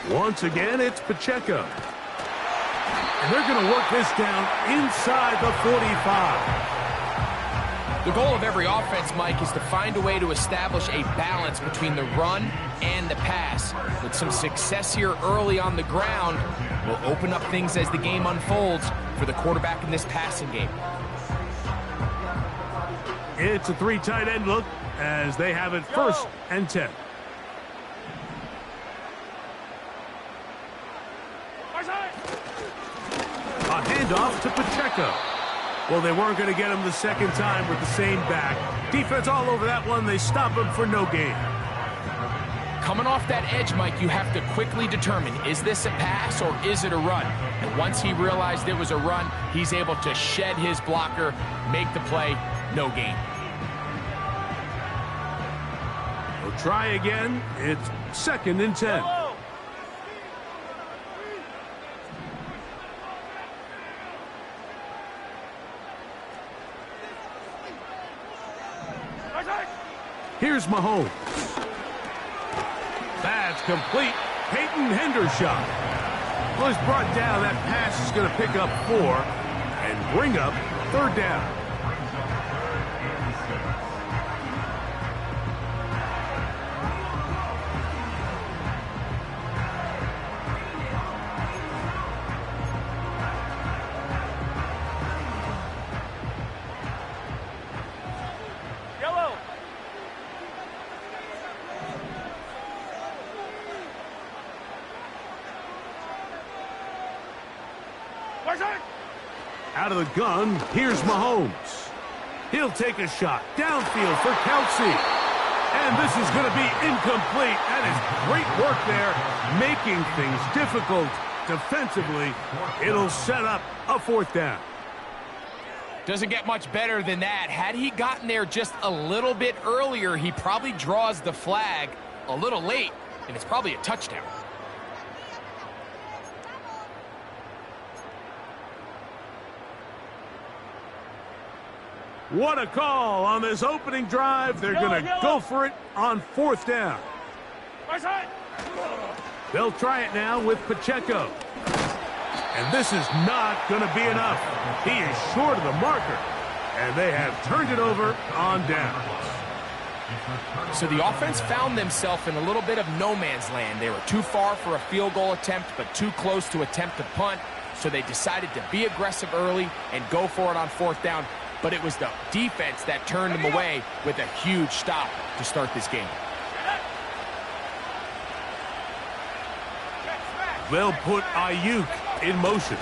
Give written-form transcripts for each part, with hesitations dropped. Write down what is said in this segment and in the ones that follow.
Once again, it's Pacheco. And they're going to work this down inside the 45. The goal of every offense, Mike, is to find a way to establish a balance between the run and the pass. With some success here early on the ground, will open up things as the game unfolds for the quarterback in this passing game. It's a 3 tight end look as they have it 1st and 10. A handoff to Pacheco. Well, they weren't going to get him the second time with the same back. Defense all over that one. They stop him for no gain. Coming off that edge, Mike, you have to quickly determine, is this a pass or is it a run? And once he realized it was a run, he's able to shed his blocker, make the play, no gain. We'll try again. It's 2nd and 10. Here's Mahomes. That's complete. Peyton Hendershot. Well, he's brought down. That pass is going to pick up 4 and bring up 3rd down. Out of the gun, here's Mahomes. He'll take a shot downfield for Kelsey. And this is going to be incomplete. That is great work there, making things difficult defensively. It'll set up a 4th down. Doesn't get much better than that. Had he gotten there just a little bit earlier, he probably draws the flag a little late, and it's probably a touchdown. What a call on this opening drive. They're going to go for it on 4th down. They'll try it now with Pacheco. And this is not going to be enough. He is short of the marker. And they have turned it over on downs. So the offense found themselves in a little bit of no man's land. They were too far for a field goal attempt, but too close to attempt a punt. So they decided to be aggressive early and go for it on 4th down. But it was the defense that turned them away with a huge stop to start this game. They'll put Ayuk in motion.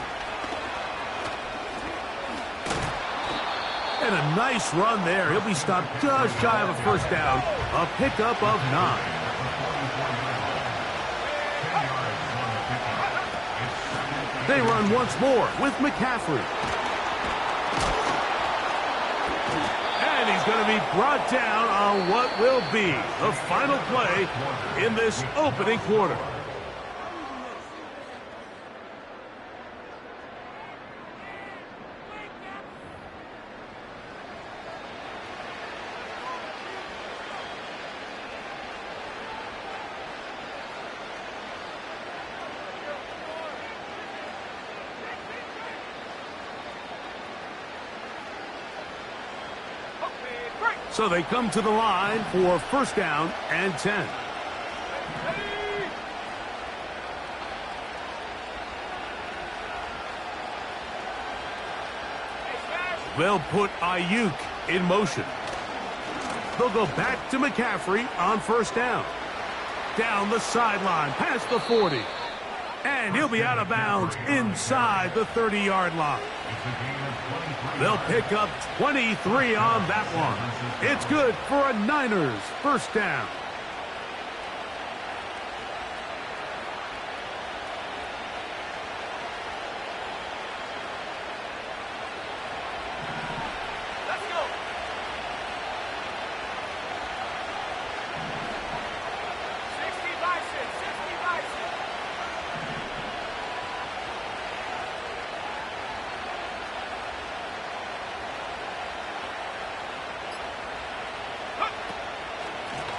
And a nice run there. He'll be stopped just shy of a 1st down. A pickup of 9. They run once more with McCaffrey. And he's going to be brought down on what will be the final play in this opening quarter. So they come to the line for 1st down and 10. They'll put Ayuk in motion. They'll go back to McCaffrey on 1st down. Down the sideline, past the 40. And he'll be out of bounds inside the 30-yard line. They'll pick up 23 on that one. It's good for a Niners 1st down.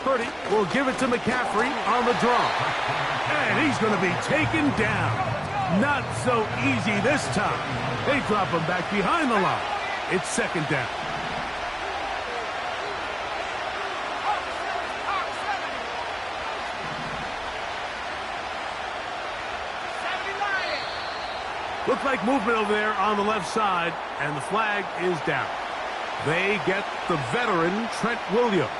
Purdy will give it to McCaffrey on the draw. And he's going to be taken down. Not so easy this time. They drop him back behind the line. It's second down. Looks like movement over there on the left side, and the flag is down. They get the veteran Trent Williams.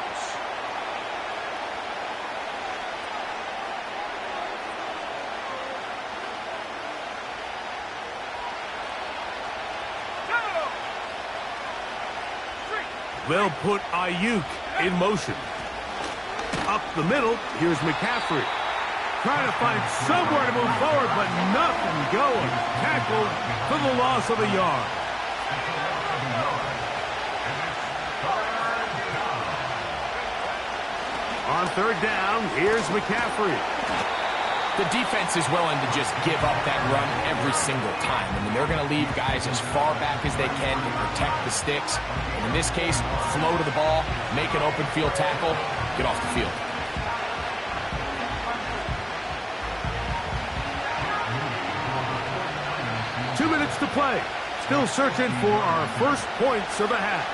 They'll put Ayuk in motion. Up the middle, here's McCaffrey. Trying to find somewhere to move forward, but nothing going. Tackled for the loss of a yard. On third down, here's McCaffrey. The defense is willing to just give up that run every single time. I mean, they're going to leave guys as far back as they can to protect the sticks. And in this case, flow to the ball, make an open field tackle, get off the field. To play. Still searching for our first points of the half.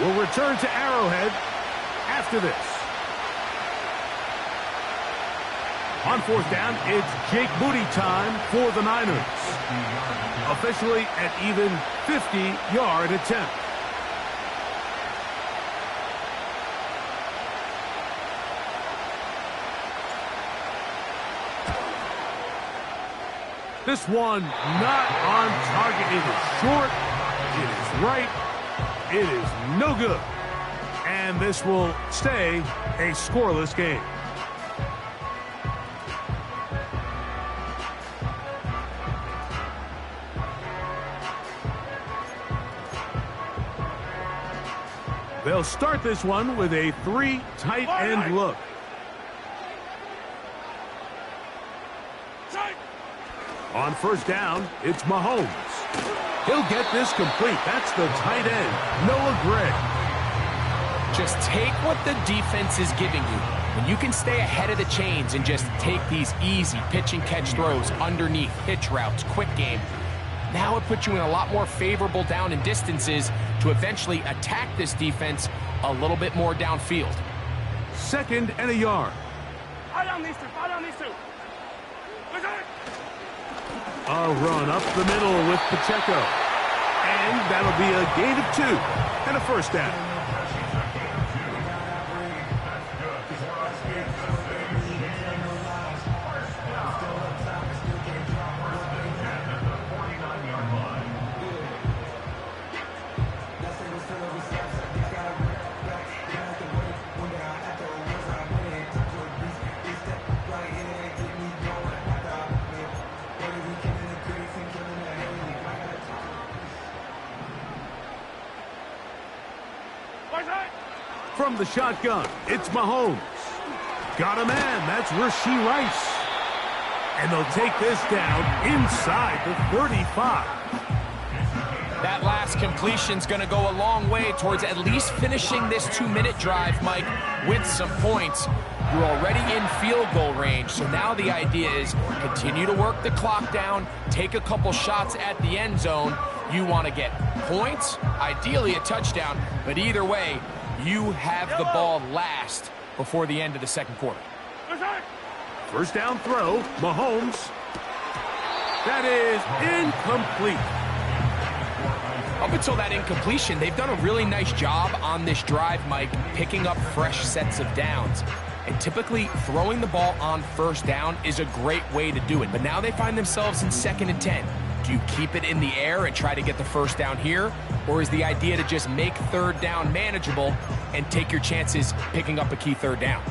We'll return to Arrowhead after this. On fourth down, it's Jake Moody time for the Niners. Officially an even 50-yard attempt. This one not on target. It is short. It is right. It is no good. And this will stay a scoreless game. They'll start this one with a three tight end look. On first down, it's Mahomes. He'll get this complete. That's the tight end, Noah Gray. Just take what the defense is giving you. When you can stay ahead of the chains and just take these easy pitch and catch throws underneath, hitch routes, quick game, now it puts you in a lot more favorable down and distances to eventually attack this defense a little bit more downfield. Second and a yard. A run up the middle with Pacheco. And that'll be a gain of 2 and a first down. From the shotgun, it's Mahomes. Got a man, that's Rashee Rice. And they'll take this down inside the 35. That last completion's going to go a long way towards at least finishing this 2-minute drive, Mike, with some points. You're already in field goal range, so now the idea is continue to work the clock down, take a couple shots at the end zone. You want to get points, ideally a touchdown, but either way, you have the ball last before the end of the second quarter. First down throw, Mahomes. That is incomplete. Up until that incompletion, they've done a really nice job on this drive, Mike, picking up fresh sets of downs. And typically, throwing the ball on first down is a great way to do it. But now they find themselves in 2nd and 10. Do you keep it in the air and try to get the first down here? Or is the idea to just make third down manageable and take your chances picking up a key third down?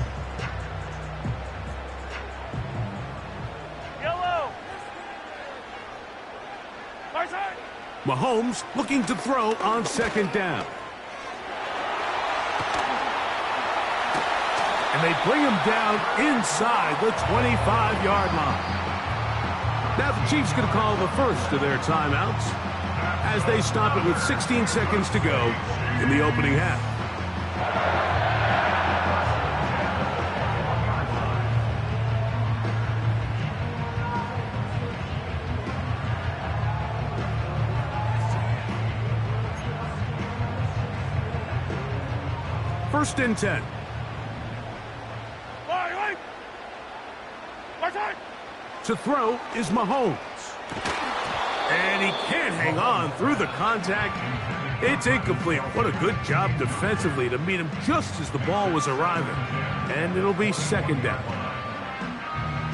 Mahomes looking to throw on 2nd down. And they bring him down inside the 25-yard line. Now the Chiefs going to call the first of their timeouts as they stop it with 16 seconds to go in the opening half. First and 10. To throw is Mahomes. And he can't hang on through the contact. It's incomplete. What a good job defensively to meet him just as the ball was arriving. And it'll be second down.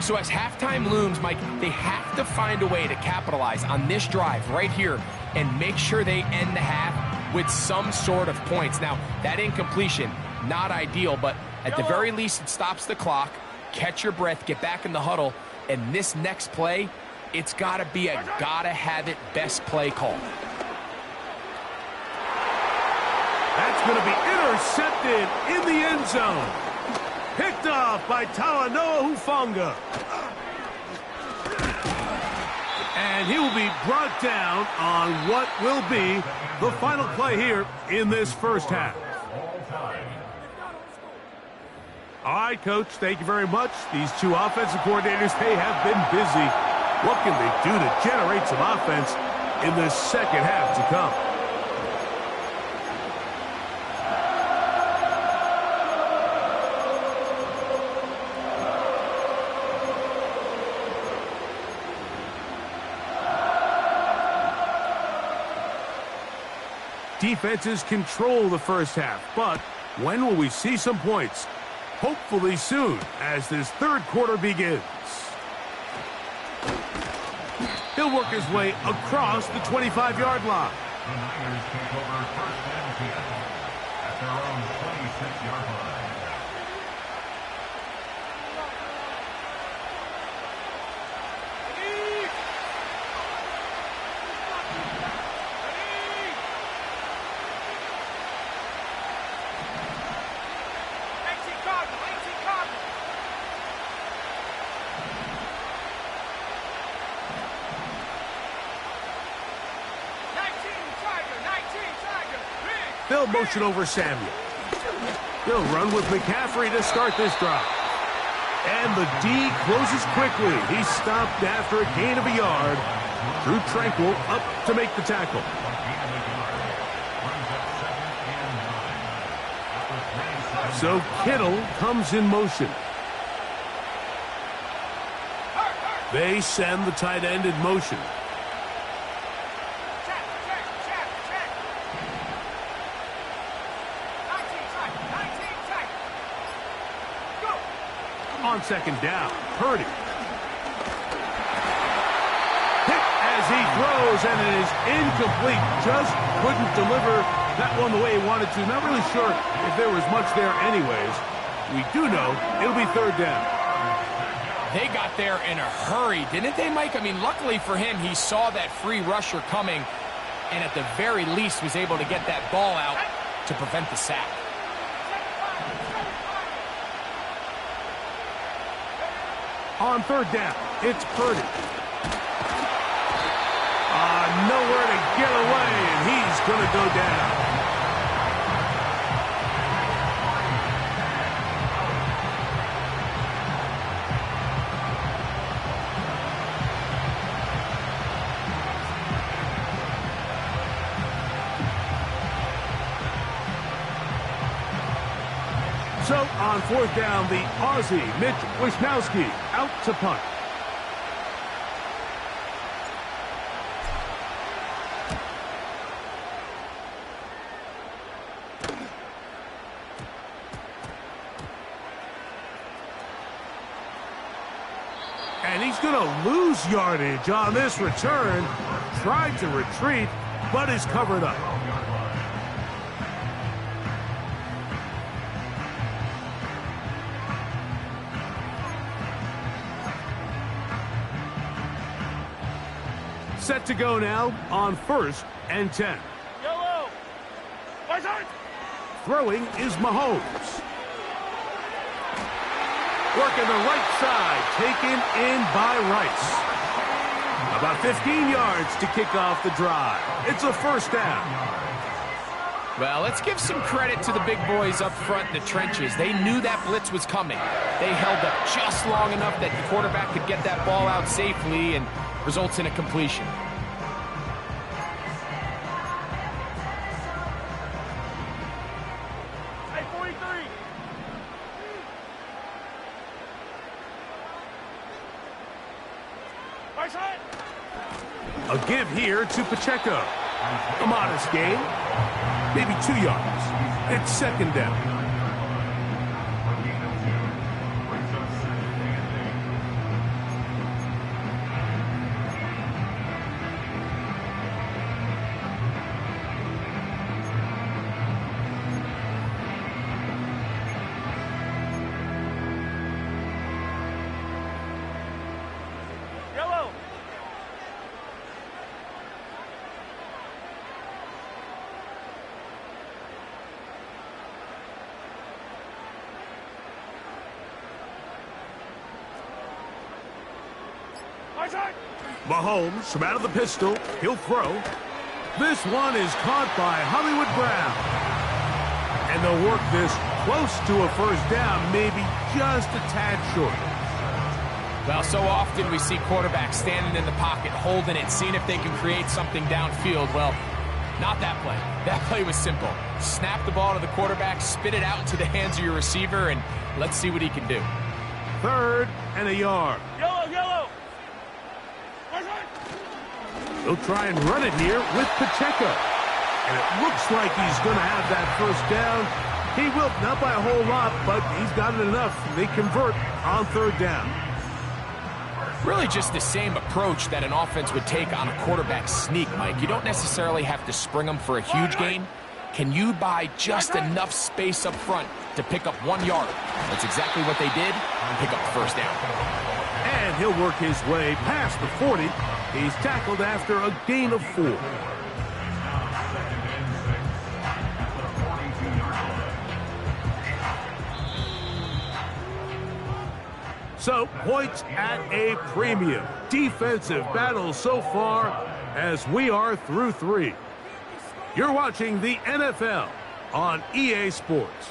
So as halftime looms, Mike, they have to find a way to capitalize on this drive right here and make sure they end the half with some sort of points. Now, that incompletion, not ideal, but at the very least, it stops the clock. Catch your breath, get back in the huddle, and this next play, it's got to be a gotta-have-it best play call. That's going to be intercepted in the end zone. Picked off by Talanoa Hufanga. And he will be brought down on what will be the final play here in this first half. All right, Coach, thank you very much. These two offensive coordinators, they have been busy. What can they do to generate some offense in this second half to come? Defenses control the first half, but when will we see some points? Hopefully soon, as this third quarter begins. He'll work his way across the 25-yard line. The Niners take over first and 10 at their own 26-yard line. They'll motion over Samuel. They'll run with McCaffrey to start this drive. And the D closes quickly. He's stopped after a gain of a yard. Drew Tranquil up to make the tackle. So Kittle comes in motion. They send the tight end in motion. On second down, Purdy. Hit as he throws, and it is incomplete. Just couldn't deliver that one the way he wanted to. Not really sure if there was much there anyways. We do know it'll be third down. They got there in a hurry, didn't they, Mike? I mean, luckily for him, he saw that free rusher coming, and at the very least was able to get that ball out to prevent the sack. On third down, it's Purdy. Nowhere to get away, and he's going to go down. So on fourth down, the Aussie, Mitch Wisnowski, out to punt. And he's going to lose yardage on this return. Tried to retreat, but is covered up. Set to go now on first and 10. Yellow. Throwing is Mahomes. Working the right side, taken in by Rice. About 15 yards to kick off the drive. It's a first down. Well, let's give some credit to the big boys up front in the trenches. They knew that blitz was coming. They held up just long enough that the quarterback could get that ball out safely and results in a completion. Hey, 4 A give here to Pacheco. A modest gain. Maybe 2 yards. It's second down. Mahomes from out of the pistol. He'll throw. This one is caught by Hollywood Brown. And they'll work this close to a first down, maybe just a tad short. Well, so often we see quarterbacks standing in the pocket, holding it, seeing if they can create something downfield. Well, not that play. That play was simple. Snap the ball to the quarterback, spit it out into the hands of your receiver, and let's see what he can do. 3rd and a yard. Yellow. He'll try and run it here with Pacheco. And it looks like he's going to have that first down. He will, not by a whole lot, but he's got it enough. They convert on 3rd down. Really just the same approach that an offense would take on a quarterback sneak, Mike. You don't necessarily have to spring them for a huge gain. Can you buy just enough space up front to pick up 1 yard? That's exactly what they did. Pick up the first down. And he'll work his way past the 40. He's tackled after a gain of 4. So, points at a premium. Defensive battle so far as we are through 3. You're watching the NFL on EA Sports.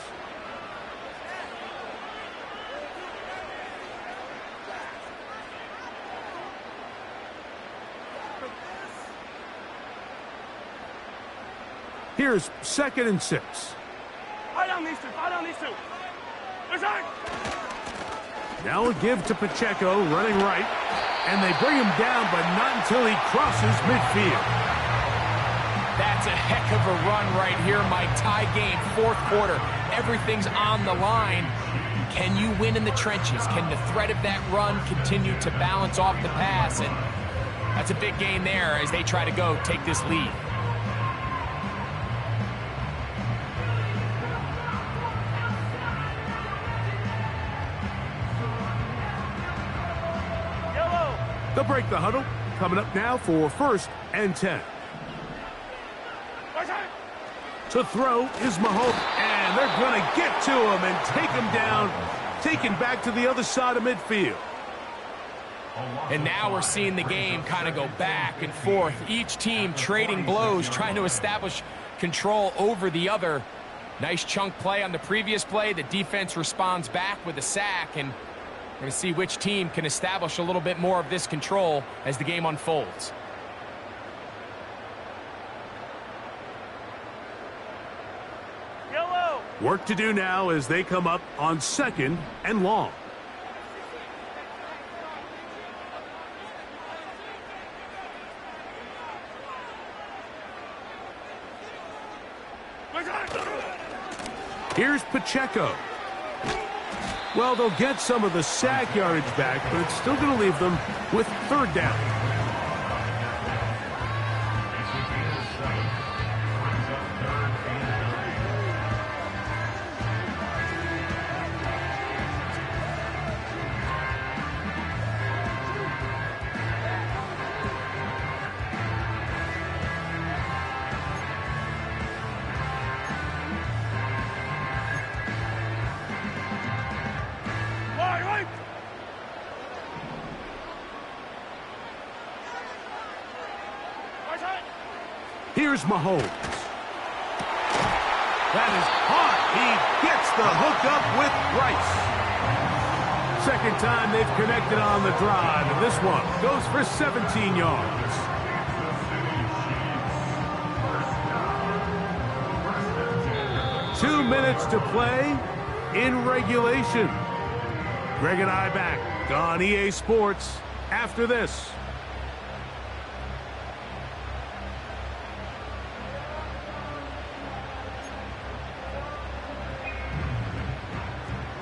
Here's 2nd and 6. I don't need to. Now a give to Pacheco, running right. And they bring him down, but not until he crosses midfield. That's a heck of a run right here, Mike. Tie game, 4th quarter. Everything's on the line. Can you win in the trenches? Can the threat of that run continue to balance off the pass? And that's a big gain there as they try to go take this lead. They'll break the huddle. Coming up now for 1st and 10. To throw is Mahomes. And they're going to get to him and take him down. Taken back to the other side of midfield. And now we're seeing the game kind of go back and forth. Each team trading blows, trying to establish control over the other. Nice chunk play on the previous play. The defense responds back with a sack, and we're going to see which team can establish a little bit more of this control as the game unfolds. Yellow. Work to do now as they come up on 2nd and long. Here's Pacheco. Well, they'll get some of the sack yardage back, but it's still going to leave them with 3rd down. Here's Mahomes. That is hot. He gets the hook up with Rice. 2nd time they've connected on the drive, and this one goes for 17 yards. 2 minutes to play in regulation. Greg and I back on EA Sports after this.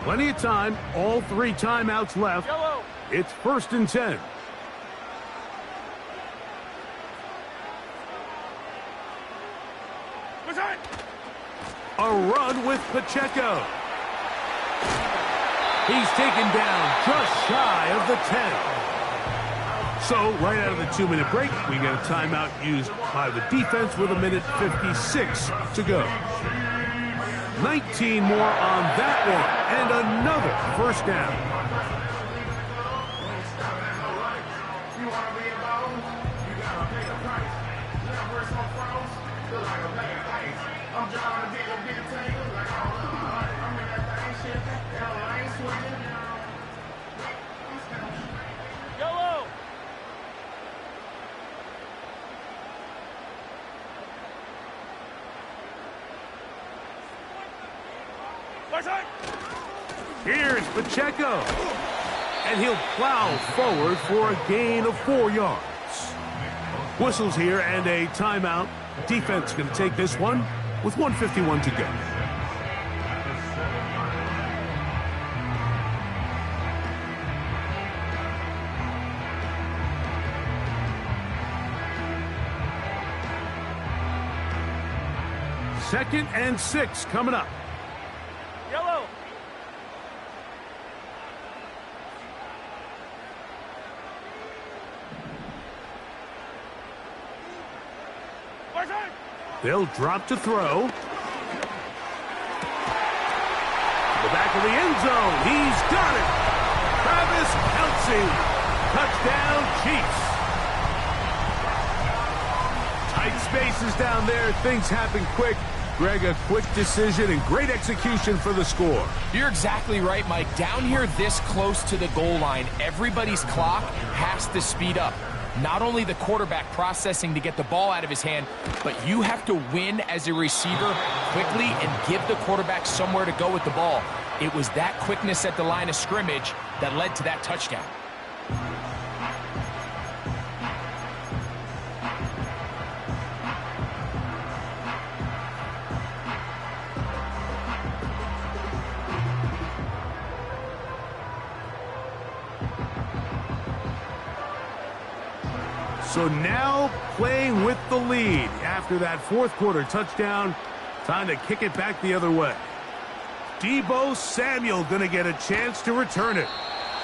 Plenty of time, all 3 timeouts left. It's 1st and 10. A run with Pacheco. He's taken down just shy of the 10. So, right out of the 2-minute break, we get a timeout used by the defense with 1:56 to go. 19 more on that one, and another 1st down. Here's Pacheco, and he'll plow forward for a gain of 4 yards. Whistles here and a timeout. Defense going to take this one with 1:51 to go. Second and 6 coming up. Yellow. They'll drop to throw. To the back of the end zone. He's got it. Travis Kelce. Touchdown, Chiefs. Tight spaces down there. Things happen quick. Greg, a quick decision and great execution for the score. You're exactly right, Mike. Down here this close to the goal line, everybody's clock has to speed up. Not only the quarterback processing to get the ball out of his hand, but you have to win as a receiver quickly and give the quarterback somewhere to go with the ball. It was that quickness at the line of scrimmage that led to that touchdown. So now playing with the lead after that 4th quarter touchdown. Time to kick it back the other way. Deebo Samuel going to get a chance to return it.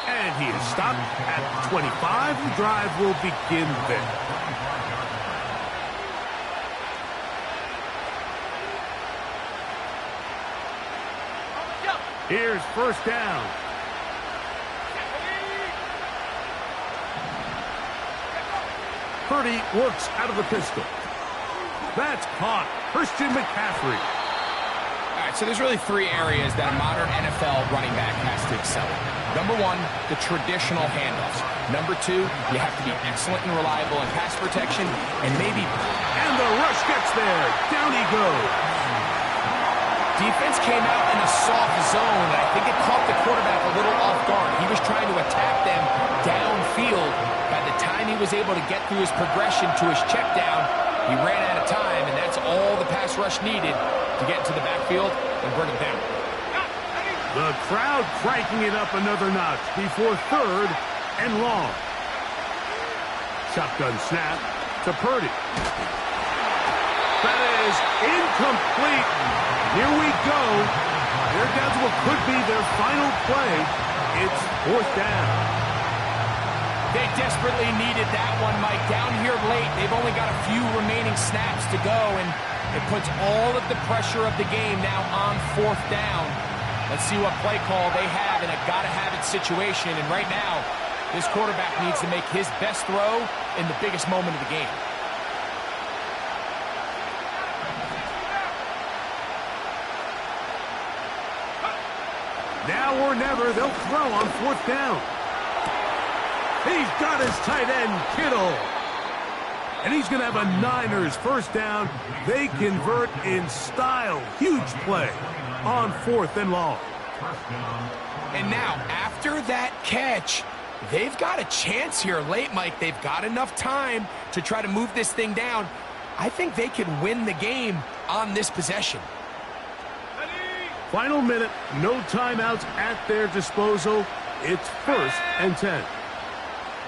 And he is stopped at 25. The drive will begin there. Here's 1st down. Purdy works out of the pistol. That's caught. Christian McCaffrey. All right, so there's really 3 areas that a modern NFL running back has to excel in. Number 1, the traditional handoffs. Number 2, you have to be excellent and reliable in pass protection, and maybe... And the rush gets there. Down he goes. Defense came out in a soft zone, and I think it caught the quarterback a little off guard. He was trying to attack them downfield. By the time he was able to get through his progression to his check down, he ran out of time, and that's all the pass rush needed to get into the backfield and bring him down. The crowd cranking it up another notch before 3rd and long. Shotgun snap to Purdy. That is incomplete. Here we go. They're down to what could be their final play. It's 4th down. They desperately needed that one, Mike. Down here late, they've only got a few remaining snaps to go, and it puts all of the pressure of the game now on 4th down. Let's see what play call they have in a gotta-have-it situation, and right now, this quarterback needs to make his best throw in the biggest moment of the game. Now or never, they'll throw on 4th down. He's got his tight end, Kittle. And he's going to have a Niners first down. They convert in style. Huge play on 4th and long. And now, after that catch, they've got a chance here late, Mike. They've got enough time to try to move this thing down. I think they can win the game on this possession. Final minute, no timeouts at their disposal. It's 1st and 10.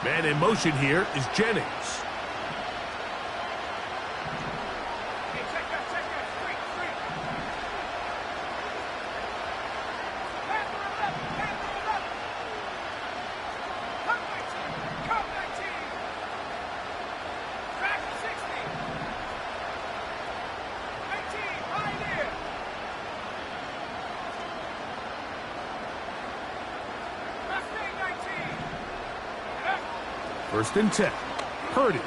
Man in motion here is Jennings. First and 10. Purdy.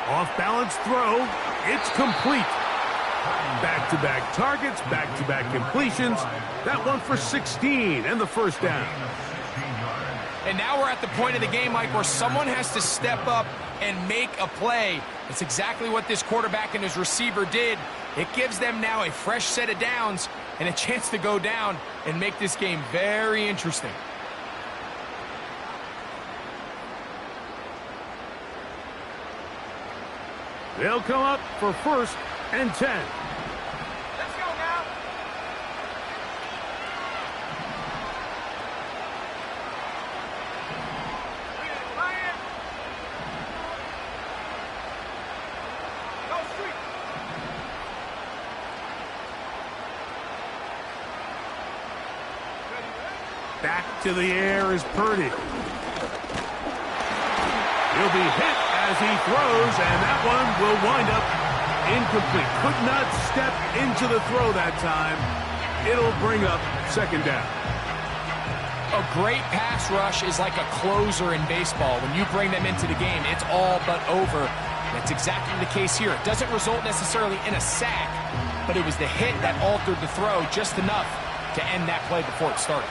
Off-balance throw. It's complete. Back-to-back targets, back-to-back completions. That one for 16 and the first down. And now we're at the point of the game, Mike, where someone has to step up and make a play. It's exactly what this quarterback and his receiver did. It gives them now a fresh set of downs and a chance to go down and make this game very interesting. They'll come up for 1st and 10. Let's go now. Ryan. Go street. Back to the air is Purdy. He'll be hit as he throws, and that one will wind up incomplete. Could not step into the throw that time. It'll bring up 2nd down. A great pass rush is like a closer in baseball. When you bring them into the game, it's all but over. That's exactly the case here. It doesn't result necessarily in a sack, but it was the hit that altered the throw just enough to end that play before it started.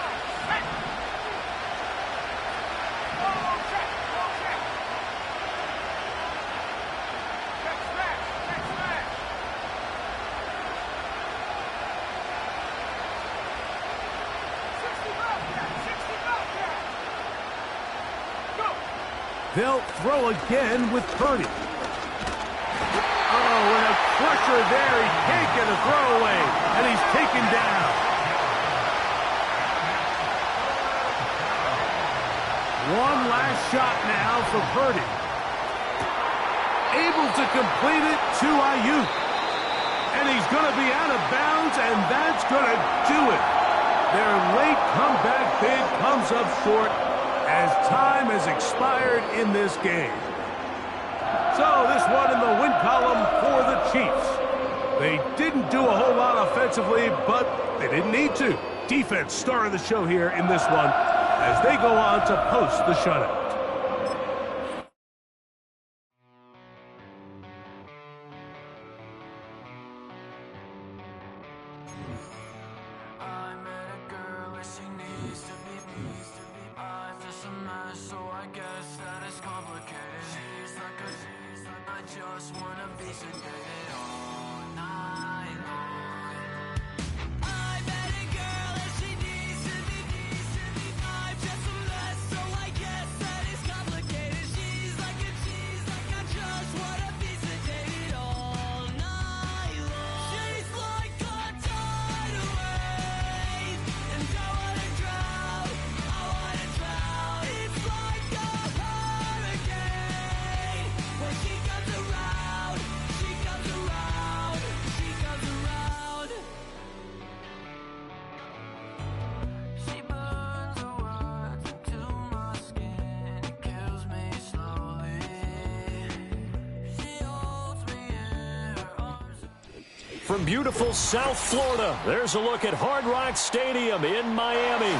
They'll throw again with Purdy. Oh, and a pressure there. He can't get a throwaway, and he's taken down. One last shot now for Purdy. Able to complete it to Ayuk. And he's going to be out of bounds, and that's going to do it. Their late comeback bid comes up short, as time has expired in this game. So this one in the win column for the Chiefs. They didn't do a whole lot offensively, but they didn't need to. Defense star of the show here in this one as they go on to post the shutout. From beautiful South Florida, there's a look at Hard Rock Stadium in Miami.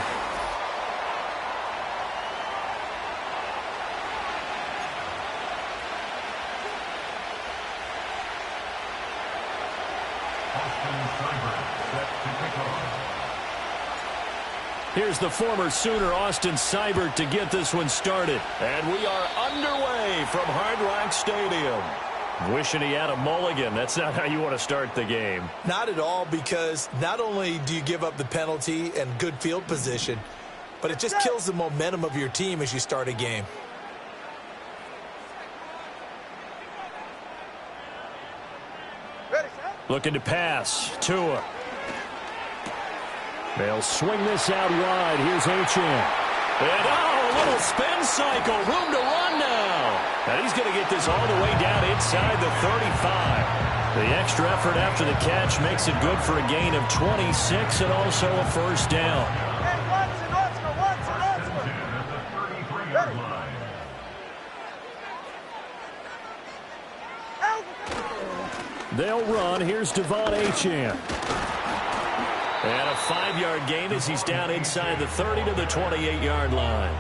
Here's the former Sooner Austin Seibert to get this one started. And we are underway from Hard Rock Stadium. Wishing he had a mulligan. That's not how you want to start the game. Not at all, because not only do you give up the penalty and good field position, but it just kills the momentum of your team as you start a game. Looking to pass. Tua. They'll swing this out wide. Here's Achane. And, a little spin cycle. Room to run now. And he's going to get this all the way down inside the 35. The extra effort after the catch makes it good for a gain of 26 and also a first down. They'll run. Here's Devon Achane. And a 5-yard gain as he's down inside the 30 to the 28-yard line.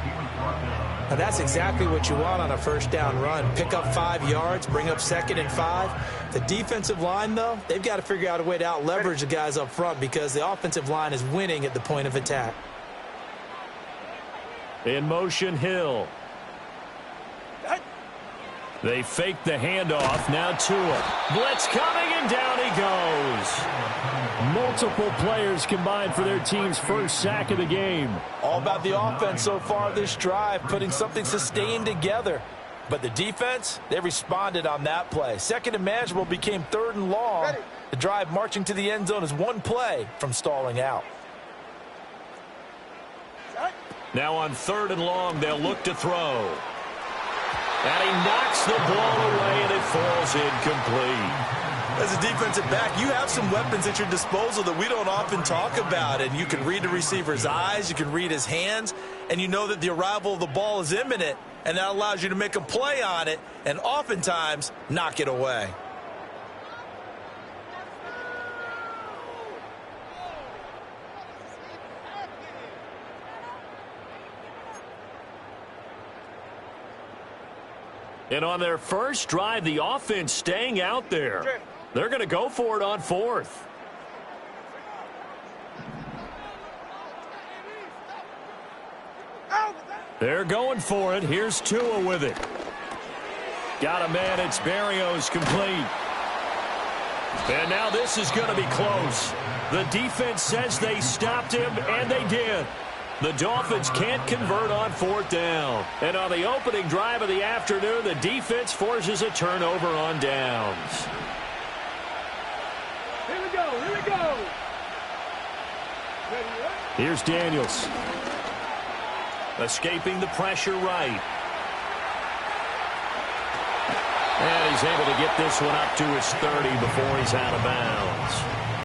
Now that's exactly what you want on a first down run. Pick up 5 yards, bring up 2nd and 5. The defensive line, though, they've got to figure out a way to out-leverage the guys up front because the offensive line is winning at the point of attack. In motion, Hill. They fake the handoff. Now Tua. Blitz coming, and down he goes. Multiple players combined for their team's first sack of the game. All about the offense so far this drive, putting something sustained together. But the defense, they responded on that play. 2nd and manageable became 3rd and long. The drive marching to the end zone is one play from stalling out. Now on 3rd and long, they'll look to throw. And he knocks the ball away, and it falls incomplete. As a defensive back, you have some weapons at your disposal that we don't often talk about. And you can read the receiver's eyes, you can read his hands, and you know that the arrival of the ball is imminent, and that allows you to make a play on it and oftentimes knock it away. And on their first drive, the offense staying out there. They're going to go for it on 4th. They're going for it. Here's Tua with it. Got a man. It's Berrios complete. And now this is going to be close. The defense says they stopped him, and they did. The Dolphins can't convert on 4th down. And on the opening drive of the afternoon, the defense forces a turnover on downs. Here we go, here we go. Here's Daniels. Escaping the pressure right. And he's able to get this one up to his 30 before he's out of bounds.